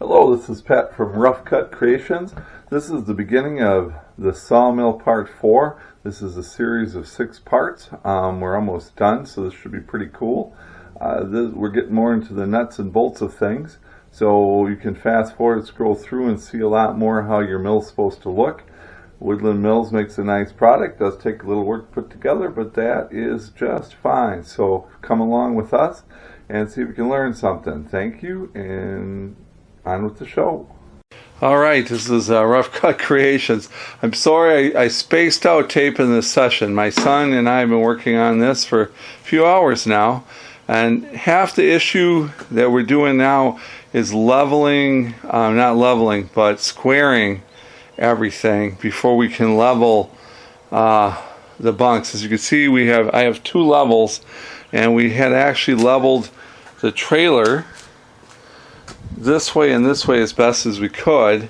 Hello, this is Pat from Rough Cut Creations. This is the beginning of the sawmill part 4. This is a series of 6 parts. We're almost done, so this should be pretty cool. We're getting more into the nuts and bolts of things, so you can fast forward, scroll through, and see a lot more how your mill's supposed to look. Woodland Mills makes a nice product. Does take a little work to put together, but that is just fine. So come along with us and see if you can learn something. Thank you, and on with the show. All right, this is Rough Cut Creations. I'm sorry I spaced out taping this session. My son and I have been working on this for a few hours now, and half the issue that we're doing now is leveling, not leveling, but squaring everything before we can level the bunks. As you can see, I have 2 levels, and we had actually leveled the trailer this way and this way as best as we could,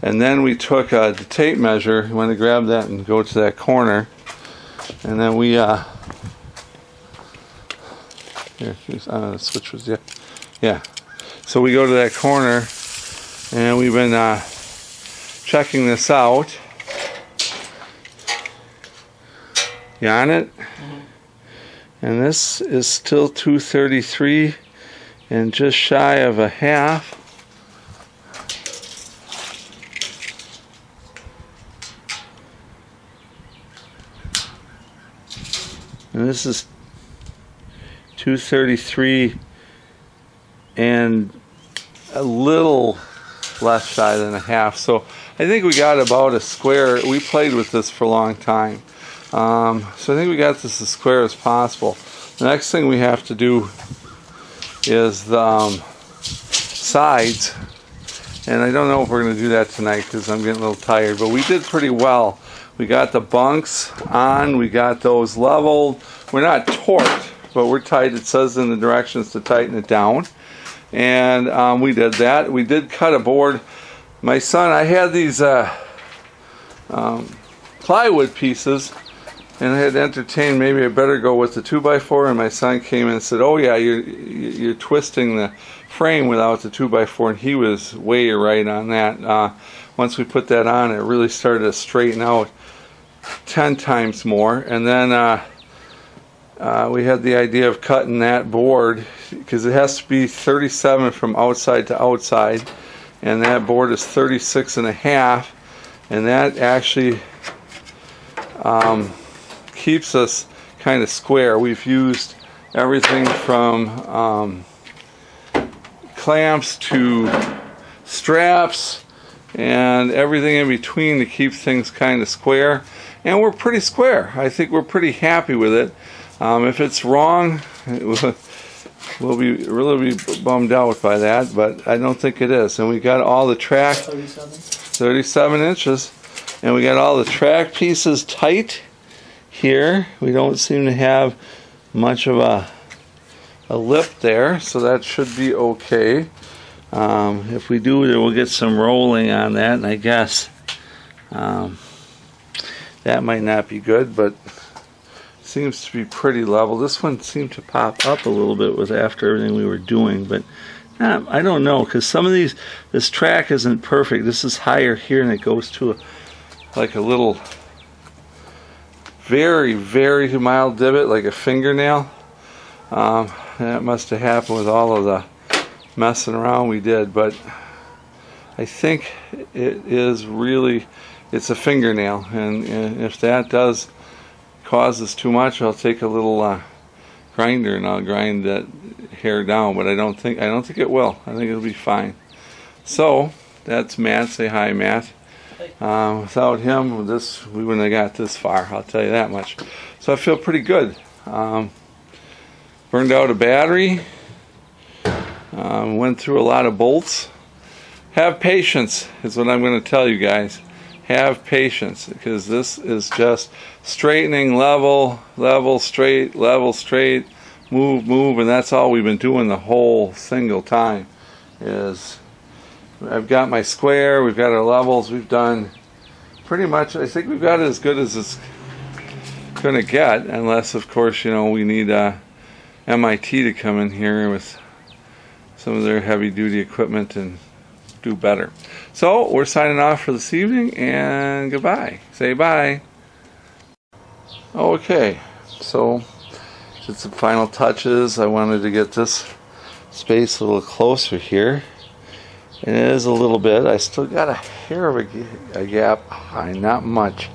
and then we took the tape measure. You want to grab that and go to that corner, and then we here, switch was yeah. So we go to that corner, and we've been checking this out. You on it? Mm-hmm. And this is still 233 and just shy of a half. And this is 233 and a little less shy than a half. So I think we got about a square. We played with this for a long time. So I think we got this as square as possible. The next thing we have to do is the sides, and I don't know if we're going to do that tonight because I'm getting a little tired, but we did pretty well. We got the bunks on, we got those leveled. We're not torqued, but we're tight. It says in the directions to tighten it down, and we did that. We did cut a board. My son, I had these plywood pieces, and I had entertained maybe I better go with the 2x4, and my son came in and said, "Oh yeah, you're twisting the frame without the 2x4," and he was way right on that. Once we put that on, it really started to straighten out 10 times more. And then we had the idea of cutting that board because it has to be 37 from outside to outside, and that board is 36 and a half, and that actually keeps us kind of square. We've used everything from clamps to straps and everything in between to keep things kind of square, and we're pretty square. I think we're pretty happy with it. If it's wrong, we'll really be bummed out by that, but I don't think it is. And we got all the track 37 inches, and we got all the track pieces tight here. We don't seem to have much of a lip there, so that should be okay. If we do, then we'll get some rolling on that, and I guess that might not be good, but seems to be pretty level. This one seemed to pop up a little bit with after everything we were doing, but I don't know, because some of this track isn't perfect. This is higher here, and it goes to like a little very, very mild divot, like a fingernail. That must have happened with all of the messing around we did, but I think it is really, it's a fingernail, and if that does cause us too much, I'll take a little grinder and I'll grind that hair down, but I don't think it will. I think it'll be fine. So that's Matt. Say hi, Matt. Without him, we wouldn't have got this far, I'll tell you that much. So I feel pretty good. Burned out a battery, went through a lot of bolts. Have patience is what I'm going to tell you guys. Have patience, because this is just straightening, level, straight, move, and that's all we've been doing the whole single time. Is I've got my square, we've got our levels, we've done pretty much, I think we've got it as good as it's going to get, unless of course, we need MIT to come in here with some of their heavy duty equipment and do better. So we're signing off for this evening, and goodbye. Say bye. Okay, so did some final touches. I wanted to get this space a little closer here. And it is a little bit. I still got a hair of a gap behind, not much.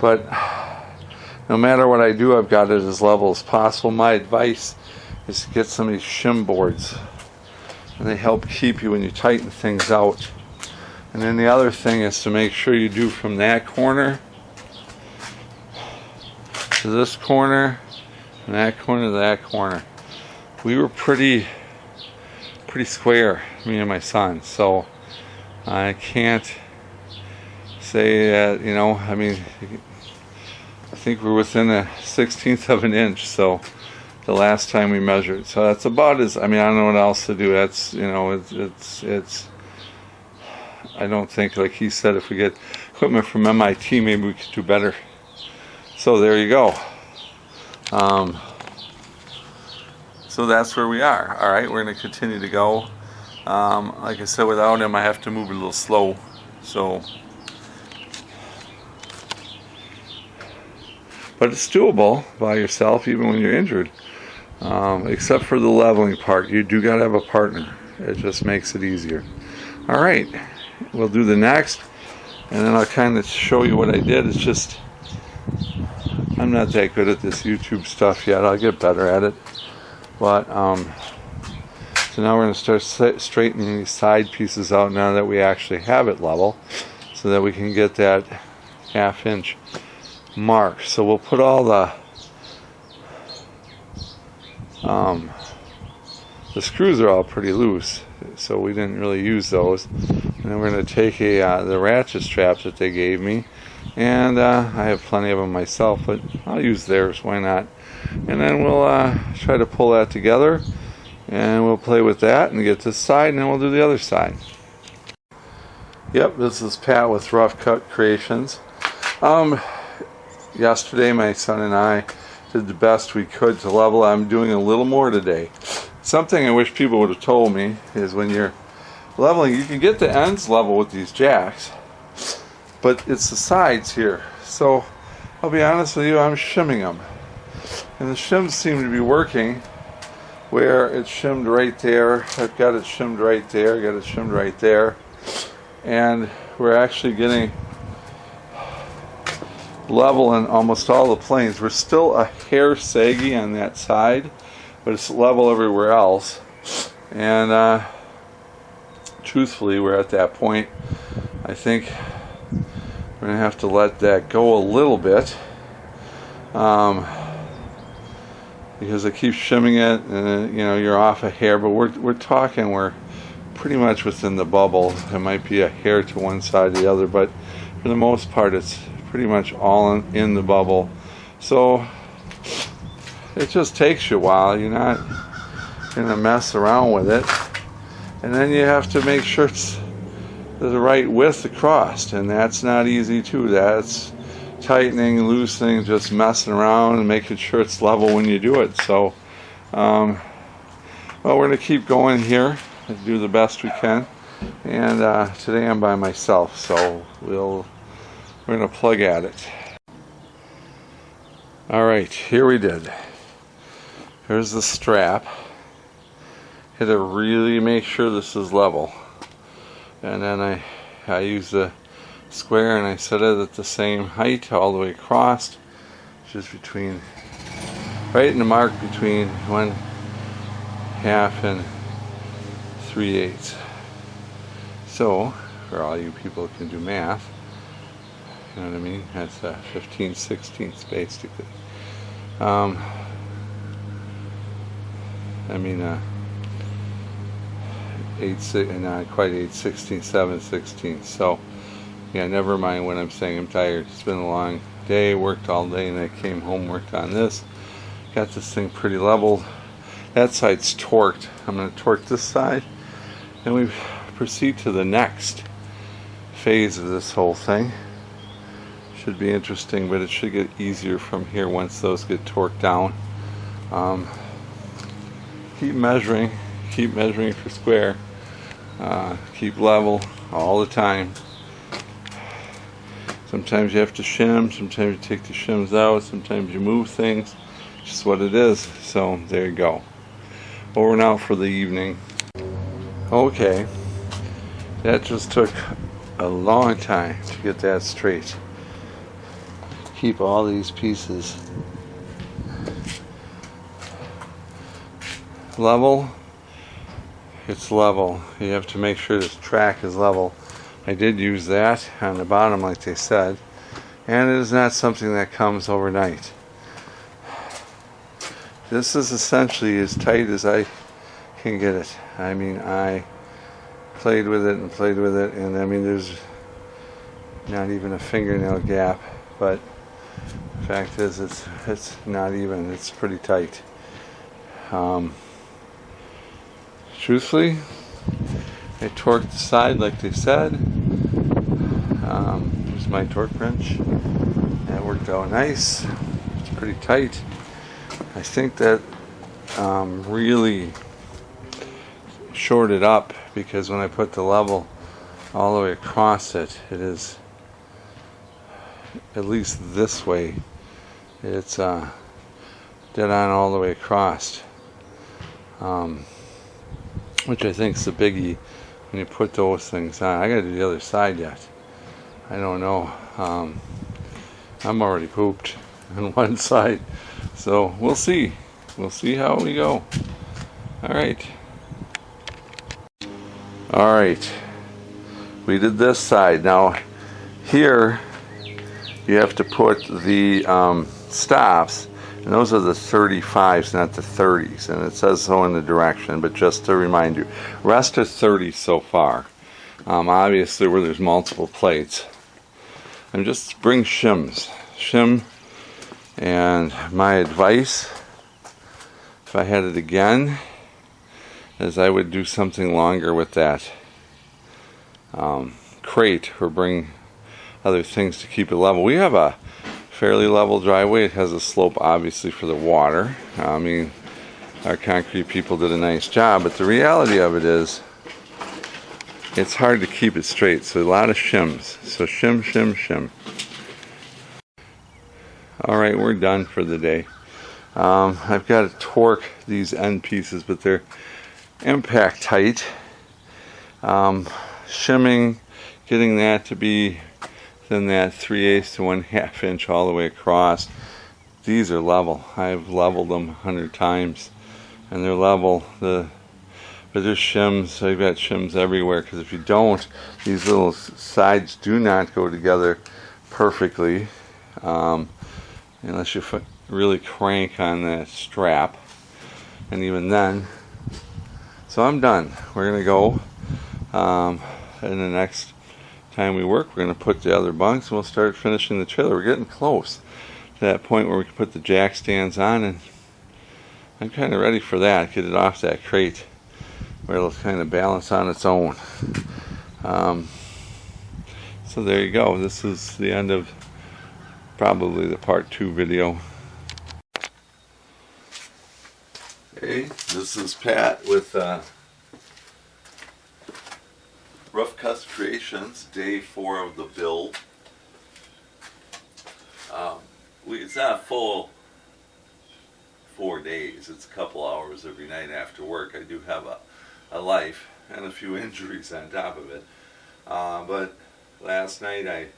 But no matter what I do, I've got it as level as possible. My advice is to get some of these shim boards. And they help keep you when you tighten things out. And then the other thing is to make sure you do from that corner to this corner, and that corner to that corner. We were pretty square, me and my son, so I can't say that, you know, I mean, I think we're within a 1/16 of an inch, so the last time we measured, so that's about as, I mean, I don't know what else to do. That's, you know, it's I don't think, like he said, if we get equipment from MIT, maybe we could do better. So there you go. So that's where we are. All right, we're going to continue to go. Like I said, without him, I have to move a little slow. So, but it's doable by yourself, even when you're injured. Except for the leveling part, you do got to have a partner. It just makes it easier. All right, we'll do the next, and then I'll kind of show you what I did. It's just I'm not that good at this YouTube stuff yet. I'll get better at it. But so now we're going to start straightening these side pieces out now that we actually have it level, so that we can get that 1/2 inch mark. So we'll put all the screws are all pretty loose, so we didn't really use those. And then we're going to take the ratchet straps that they gave me, and I have plenty of them myself, but I'll use theirs, why not? And then we'll try to pull that together, and we'll play with that and get this side, and then we'll do the other side. Yep, this is Pat with Rough Cut Creations. Yesterday my son and I did the best we could to level. I'm doing a little more today. Something I wish people would have told me is when you're leveling, you can get the ends level with these jacks, but it's the sides here. So I'll be honest with you, I'm shimming them. And the shims seem to be working, where it's shimmed right there. I've got it shimmed right there, got it shimmed right there. And we're actually getting level in almost all the planes. We're still a hair saggy on that side, but it's level everywhere else. And truthfully, we're at that point. I think we're going to have to let that go a little bit. Because I keep shimming it, and you know, you're off a hair, but we're talking, we're pretty much within the bubble. There might be a hair to one side or the other, but for the most part, it's pretty much all in the bubble. So it just takes you a while. You're not gonna mess around with it, and then you have to make sure it's the right width across, and that's not easy too. That's tightening, loosening, just messing around and making sure it's level when you do it. So well, we're going to keep going here and do the best we can, and today I'm by myself, so we're going to plug at it. Alright, here we did. Here's the strap. Had to really make sure this is level, and then I use the square and I set it at the same height all the way across, just between, right in the mark between 1/2 and 3/8. So for all you people who can do math, you know what I mean, that's 15/16 basically. I mean 8/16, 7/16. So yeah, never mind when I'm saying I'm tired. It's been a long day, worked all day, and I came home, worked on this. Got this thing pretty leveled. That side's torqued. I'm going to torque this side, and we proceed to the next phase of this whole thing. Should be interesting, but it should get easier from here once those get torqued down. Keep measuring for square. Keep level all the time. Sometimes you have to shim, sometimes you take the shims out, sometimes you move things. Just what it is. So there you go. Over and out for the evening. Okay, that just took a long time to get that straight. Keep all these pieces level. It's level. You have to make sure this track is level. I did use that on the bottom like they said, and it is not something that comes overnight. This is essentially as tight as I can get it. I mean, I played with it and played with it, and I mean there's not even a fingernail gap, but the fact is it's not even. It's pretty tight. Truthfully, I torqued the side like they said. Here's my torque wrench. That worked out nice. It's pretty tight. I think that really shorted up, because when I put the level all the way across it, it is at least this way. It's dead on all the way across. Which I think is the biggie when you put those things on. I gotta do the other side yet. I don't know. I'm already pooped on one side. So we'll see. We'll see how we go. Alright. Alright. We did this side. Now here you have to put the stops, and those are the 35s, not the 30s, and it says so in the direction, but just to remind you, rest are 30 so far. Obviously where there's multiple plates. And just bring shims. Shim, and my advice, if I had it again, is I would do something longer with that crate, or bring other things to keep it level. We have a fairly level driveway. It has a slope obviously for the water. I mean, our concrete people did a nice job, but the reality of it is it's hard to keep it straight, so a lot of shims. So shim, shim, shim. Alright, we're done for the day. I've got to torque these end pieces, but they're impact tight. Shimming, getting that to be then that 3/8 to 1/2 inch all the way across. These are level. I've leveled them 100 times, and they're level. But there's shims. I've got shims everywhere, because if you don't, these little sides do not go together perfectly, unless you really crank on that strap, and even then. So I'm done. We're gonna go, and the next time we work, we're going to put the other bunks, and we'll start finishing the trailer. We're getting close to that point where we can put the jack stands on, and I'm kind of ready for that. Get it off that crate where it'll kind of balance on its own. So there you go. This is the end of probably the part 2 video. Hey, this is Pat with Rough Cuts Creations, day 4 of the build. It's not a full 4 days. It's a couple hours every night after work. I do have a life and a few injuries on top of it. But last night I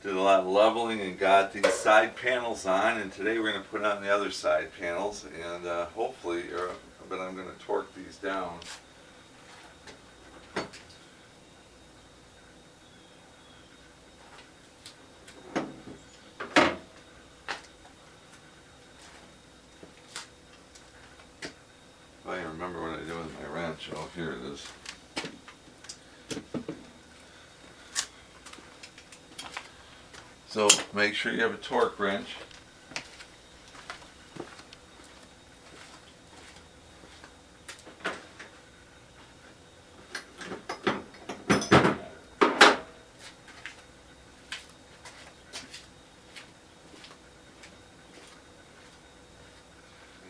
did a lot of leveling and got these side panels on, and today we're going to put on the other side panels, and hopefully, but I'm going to torque these down. I remember what I did with my wrench. Oh, here it is. So make sure you have a torque wrench.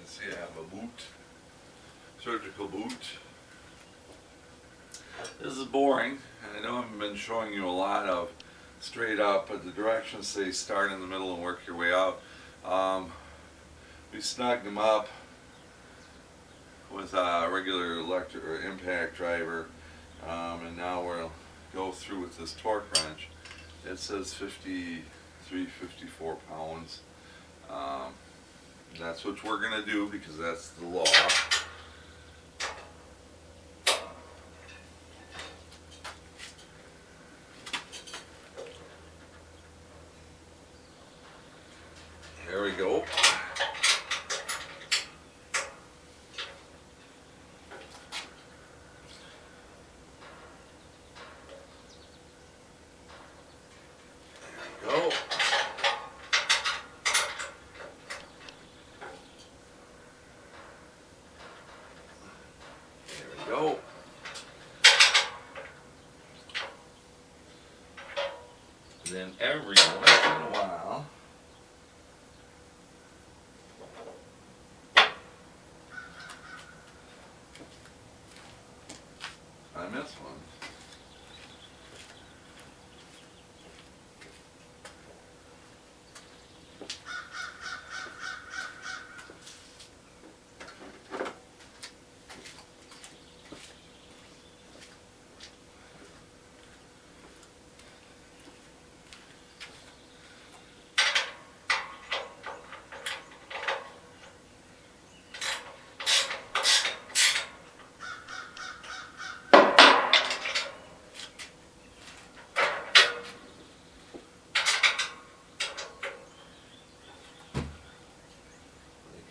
See, I have a boot. Surgical boot. This boring. I know I've been showing you a lot of straight up, but the directions say start in the middle and work your way out. We snugged them up with a regular electric or impact driver, and now we'll go through with this torque wrench. It says 53, 54 pounds. That's what we're going to do because that's the law. There we go. There we go. There we go. And then every once in a while, I miss one.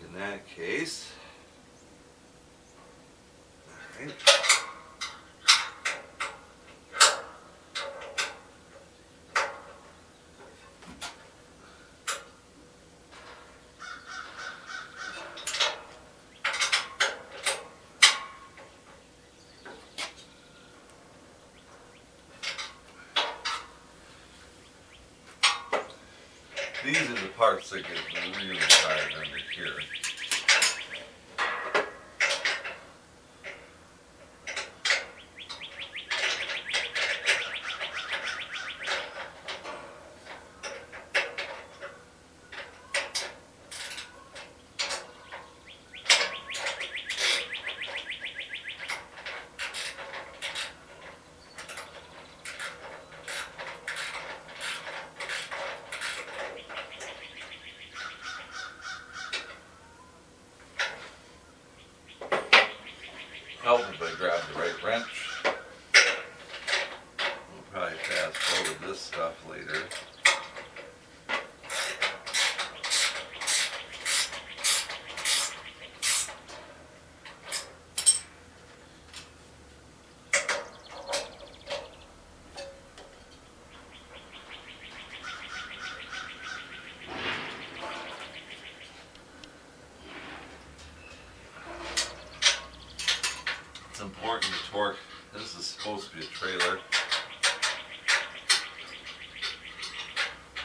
In that case, all right. These are the parts that get really tired under here. Help if I grab the right wrench. We'll probably fast forward this stuff later. It's important to torque. This is supposed to be a trailer.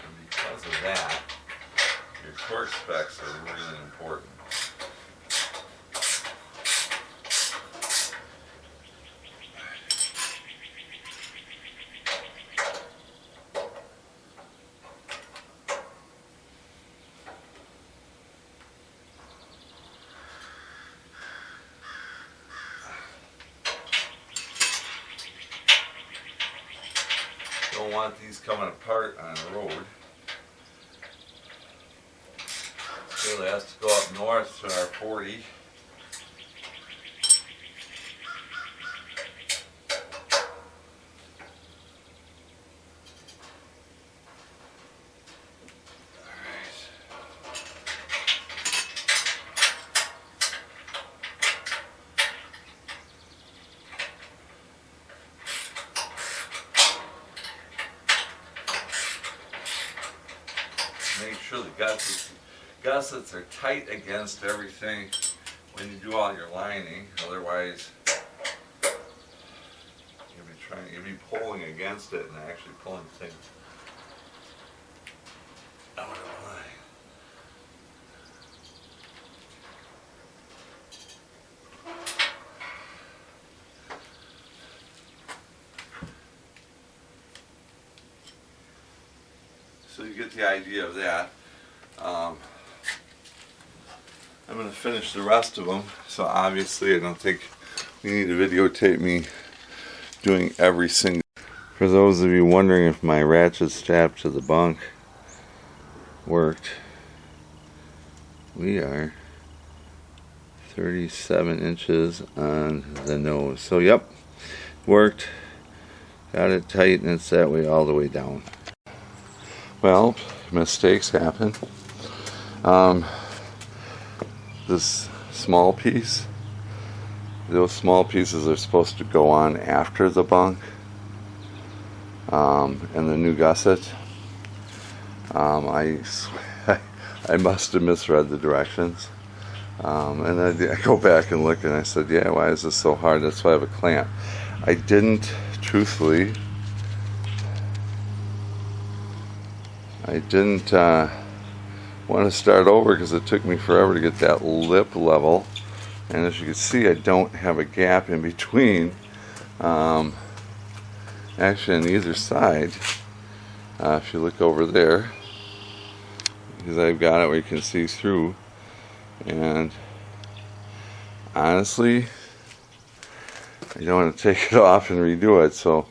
And because of that, your torque specs are really important. Don't want these coming apart on the road. Still has to go up north to our 40. Make sure the gussets are tight against everything when you do all your lining. Otherwise, you'll be pulling against it and actually pulling things out of line. you get the idea of that. I'm going to finish the rest of them, so obviously I don't think you need to videotape me doing every single. For those of you wondering if my ratchet strap to the bunk worked, we are 37 inches on the nose. So yep, worked. Got it tight, and it's that way all the way down. Well, mistakes happen. This small piece, those small pieces are supposed to go on after the bunk, and the new gusset. I must have misread the directions, and I go back and look, and I said, yeah, why is this so hard? That's why I have a clamp. I didn't, truthfully, want to start over because it took me forever to get that lip level, and as you can see, I don't have a gap in between. Actually, on either side, if you look over there, because I've got it where you can see through, and honestly, I don't want to take it off and redo it, so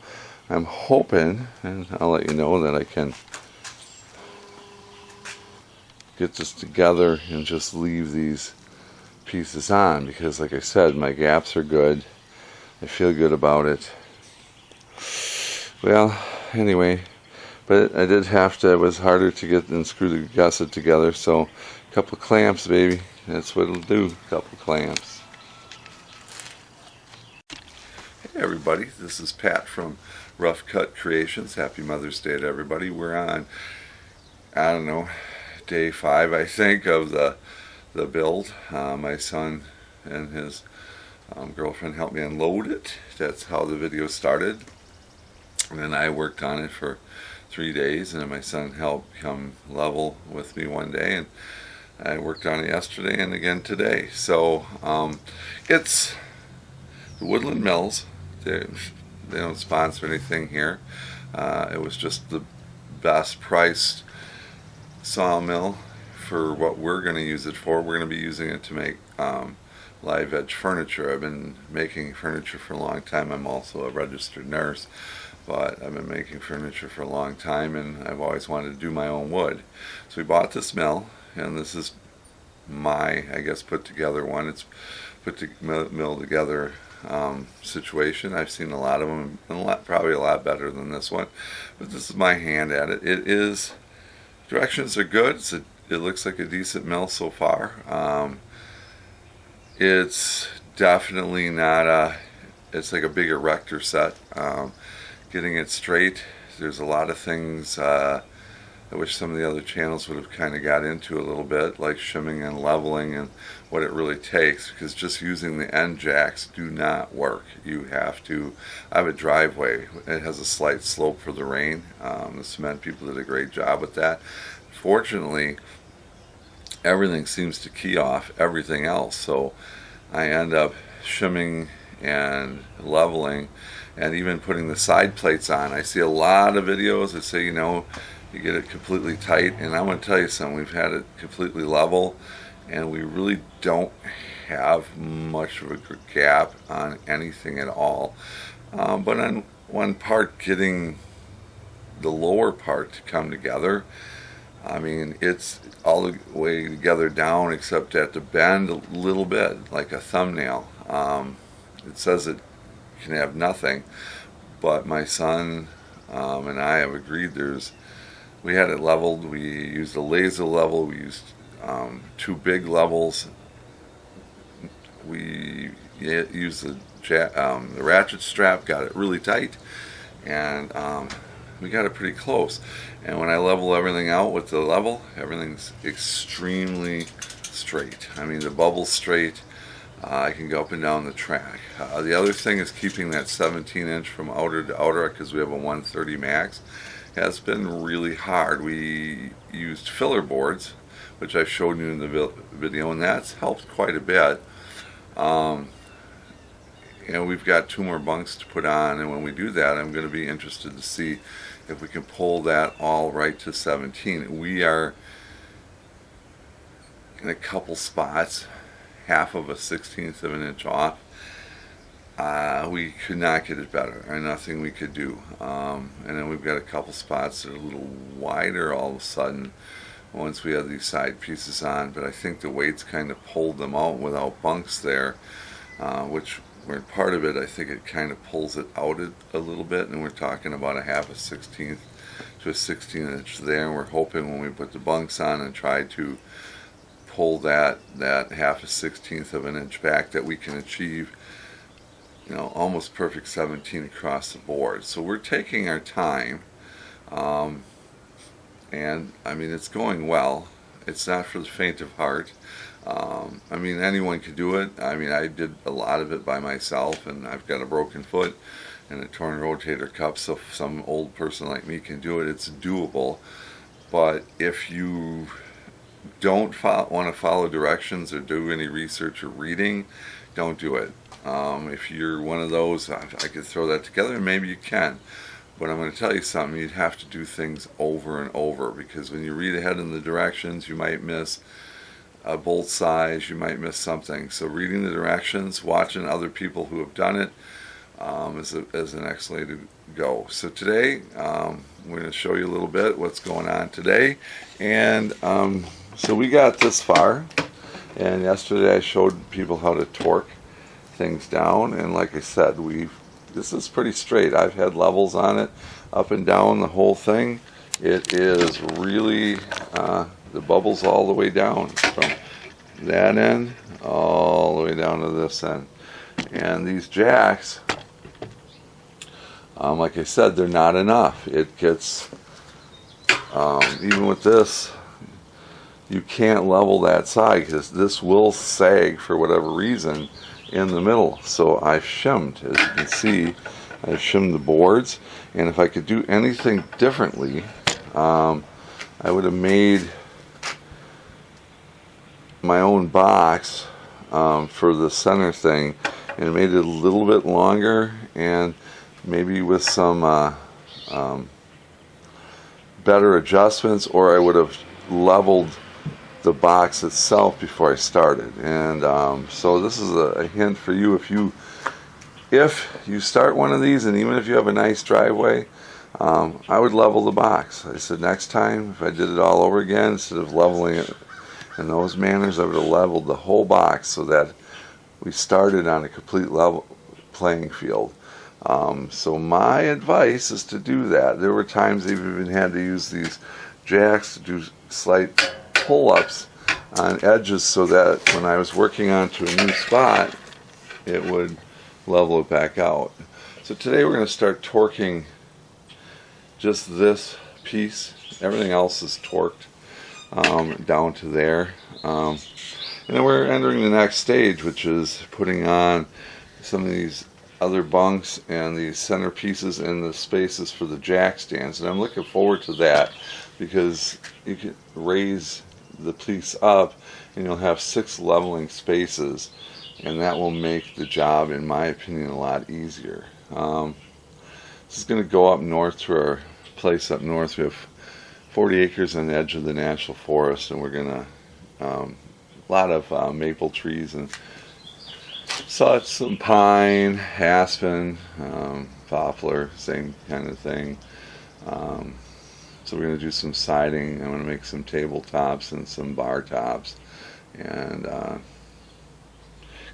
I'm hoping, and I'll let you know, that I can get this together and just leave these pieces on, because like I said, my gaps are good. I feel good about it. Well, anyway, but I did have to, it was harder to get and screw the gusset together, so a couple of clamps, baby. That's what it'll do, a couple of clamps. Hey everybody, this is Pat from Rough Cut Creations. Happy Mother's Day to everybody. We're on, I don't know, day 5, I think, of the build. My son and his girlfriend helped me unload it. That's how the video started. And then I worked on it for 3 days, and then my son helped come level with me one day, and I worked on it yesterday and again today. So it's the Woodland Mills. They don't sponsor anything here. It was just the best priced sawmill for what we're going to use it for. We're going to be using it to make live edge furniture. I've been making furniture for a long time. I'm also a registered nurse, but I've been making furniture for a long time, and I've always wanted to do my own wood. So we bought this mill, and this is my, I guess, put together one. It's put the mill together situation. I've seen a lot of them, and probably a lot better than this one, but this is my hand at it. It is, directions are good. It looks like a decent mill so far. It's definitely not it's like a big erector set. Getting it straight, there's a lot of things I wish some of the other channels would have kind of got into a little bit, like shimming and leveling and what it really takes, because just using the end jacks do not work. You have to, I have a driveway, it has a slight slope for the rain. The cement people did a great job with that. Fortunately, everything seems to key off everything else, so I end up shimming and leveling and even putting the side plates on. I see a lot of videos that say, you know, you get it completely tight, and I'm going to tell you something, we've had it completely level, and we really don't have much of a gap on anything at all. But on one part, getting the lower part to come together, I mean, it's all the way together down except at the bend a little bit, like a thumbnail. It says it can have nothing, but my son and I have agreed we had it leveled. We used a laser level. We used 2 big levels. We used the ratchet strap, got it really tight, and we got it pretty close. And when I level everything out with the level, everything's extremely straight. I mean, the bubble's straight. I can go up and down the track. The other thing is keeping that 17-inch from outer to outer, because we have a 130 max. Has been really hard. We used filler boards, which I showed you in the video, and that's helped quite a bit. we've got 2 more bunks to put on, and when we do that, I'm going to be interested to see if we can pull that all right to 17. We are in a couple spots, half of a 1/16 of an inch off. We could not get it better, or nothing we could do. And then we've got a couple spots that are a little wider all of a sudden once we have these side pieces on, but I think the weights kind of pulled them out without bunks there, which were part of it. I think it kind of pulls it out a little bit, and we're talking about a half a 16th to a 16 inch there, and we're hoping when we put the bunks on and try to pull that half a 16th of an inch back that we can achieve, you know, almost perfect 17 across the board. So we're taking our time, and I mean, it's going well. It's not for the faint of heart. I mean, anyone could do it. I mean, I did a lot of it by myself, and I've got a broken foot and a torn rotator cuff, so if some old person like me can do it, it's doable. But if you don't want to follow directions or do any research or reading, don't do it. If you're one of those, I could throw that together, and maybe you can. But I'm going to tell you something, you'd have to do things over and over, because when you read ahead in the directions, you might miss a bolt size, you might miss something. So reading the directions, watching other people who have done it, is an excellent way to go. So today, we're going to show you a little bit what's going on today. And so we got this far, and yesterday I showed people how to torque things down, and like I said, this is pretty straight. I've had levels on it, up and down the whole thing. It is really, the bubbles all the way down from that end all the way down to this end. And these jacks, like I said, they're not enough. It gets, even with this, you can't level that side because this will sag for whatever reason in the middle. So I've shimmed, as you can see, I've shimmed the boards, and if I could do anything differently, I would have made my own box for the center thing and made it a little bit longer, and maybe with some better adjustments, or I would have leveled the box itself before I started. And so this is a hint for you. If you start one of these, and even if you have a nice driveway, I would level the box. I said next time, if I did it all over again, instead of leveling it in those manners, I would have leveled the whole box so that we started on a complete level playing field. So my advice is to do that. There were times I've even had to use these jacks to do slight pull-ups on edges so that when I was working onto a new spot, it would level it back out. So today we're going to start torquing just this piece. Everything else is torqued down to there. And then we're entering the next stage, which is putting on some of these other bunks and these center pieces and the spaces for the jack stands. And I'm looking forward to that, because you can raise the piece up and you'll have 6 leveling spaces, and that will make the job, in my opinion, a lot easier. This is going to go up north to our place up north. We have 40 acres on the edge of the national forest, and we're going to a lot of maple trees and such, some pine, aspen, poplar, same kind of thing. So we're going to do some siding. I'm going to make some tabletops and some bar tops, and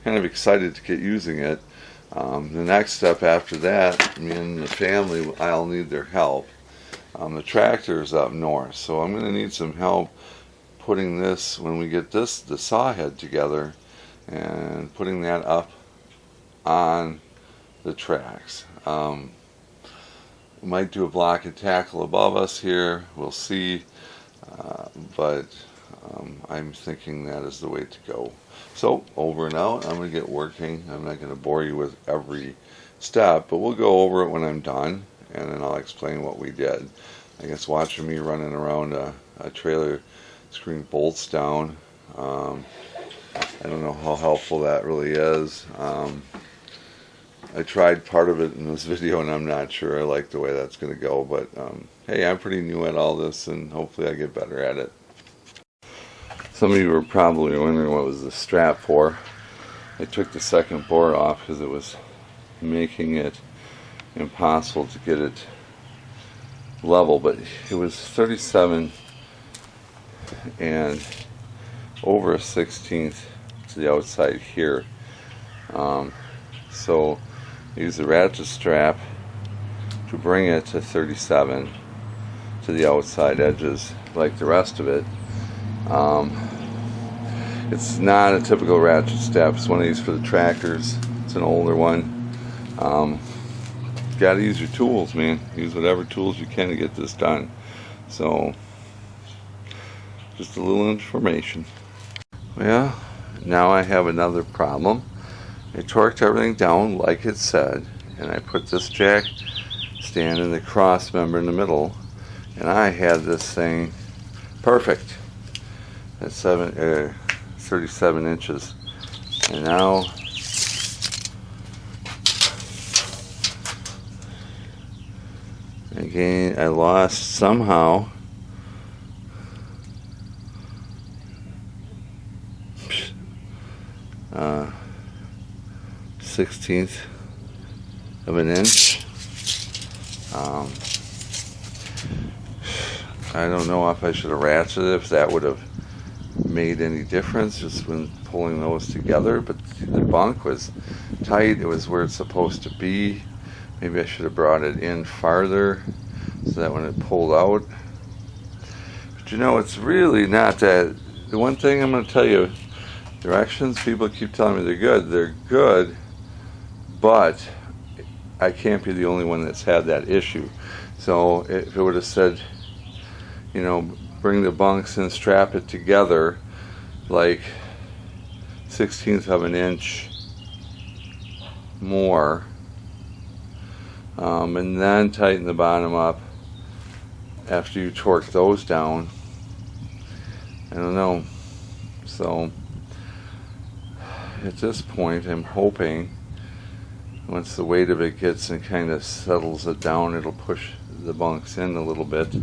kind of excited to get using it. The next step after that, me and the family, I'll need their help. The tractor is up north, so I'm going to need some help putting this, when we get the saw head together, and putting that up on the tracks. We might do a block and tackle above us here, we'll see, but I'm thinking that is the way to go. So over and out, I'm going to get working. I'm not going to bore you with every step, but we'll go over it when I'm done, and then I'll explain what we did. I guess watching me running around a trailer screwing bolts down, I don't know how helpful that really is. I tried part of it in this video, and I'm not sure I like the way that's going to go, but hey, I'm pretty new at all this, and hopefully I get better at it. Some of you were probably wondering what was the strap for. I took the second board off because it was making it impossible to get it level, but it was 37 and over a 16th to the outside here. So I used the ratchet strap to bring it to 37 to the outside edges like the rest of it. It's not a typical ratchet strap. It's one of these for the tractors. It's an older one. Gotta use your tools, man. Use whatever tools you can to get this done. So just a little information. Well, now I have another problem. I torqued everything down like it said, and I put this jack stand in the cross member in the middle, and I had this thing perfect at 37 inches. And now again, I lost somehow 1/16 of an inch. I don't know if I should have ratcheted it, if that would have made any difference just when pulling those together, but the bunk was tight. It was where it's supposed to be. Maybe I should have brought it in farther so that when it pulled out. But you know, it's really not that. The one thing I'm going to tell you, directions, people keep telling me they're good. They're good, but I can't be the only one that's had that issue. So if it would have said, you know, bring the bunks and strap it together like 1/16 of an inch more, and then tighten the bottom up after you torque those down. I don't know. So at this point, I'm hoping once the weight of it gets and kind of settles it down, it'll push the bunks in a little bit.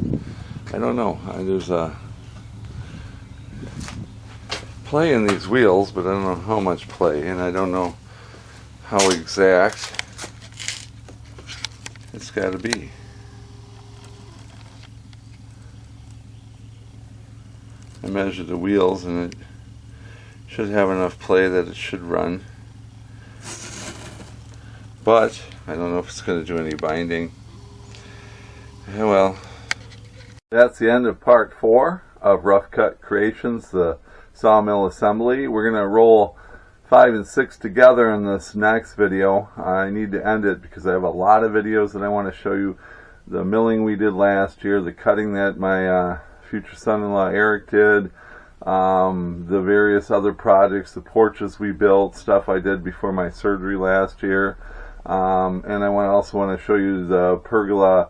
I don't know. There's a play in these wheels, but I don't know how much play, and I don't know how exact it's got to be. I measured the wheels, and it should have enough play that it should run. But I don't know if it's going to do any binding. Yeah, well, that's the end of part 4 of Rough Cut Creations, the sawmill assembly. We're going to roll 5 and 6 together in this next video. I need to end it because I have a lot of videos that I want to show you. The milling we did last year, the cutting that my future son-in-law Eric did, the various other projects, the porches we built, stuff I did before my surgery last year, and I also want to show you the pergola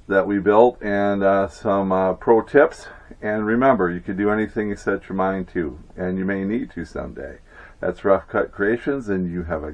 that we built, and some pro tips. And remember, you can do anything you set your mind to, and you may need to someday. That's Rough Cut Creations, and you have a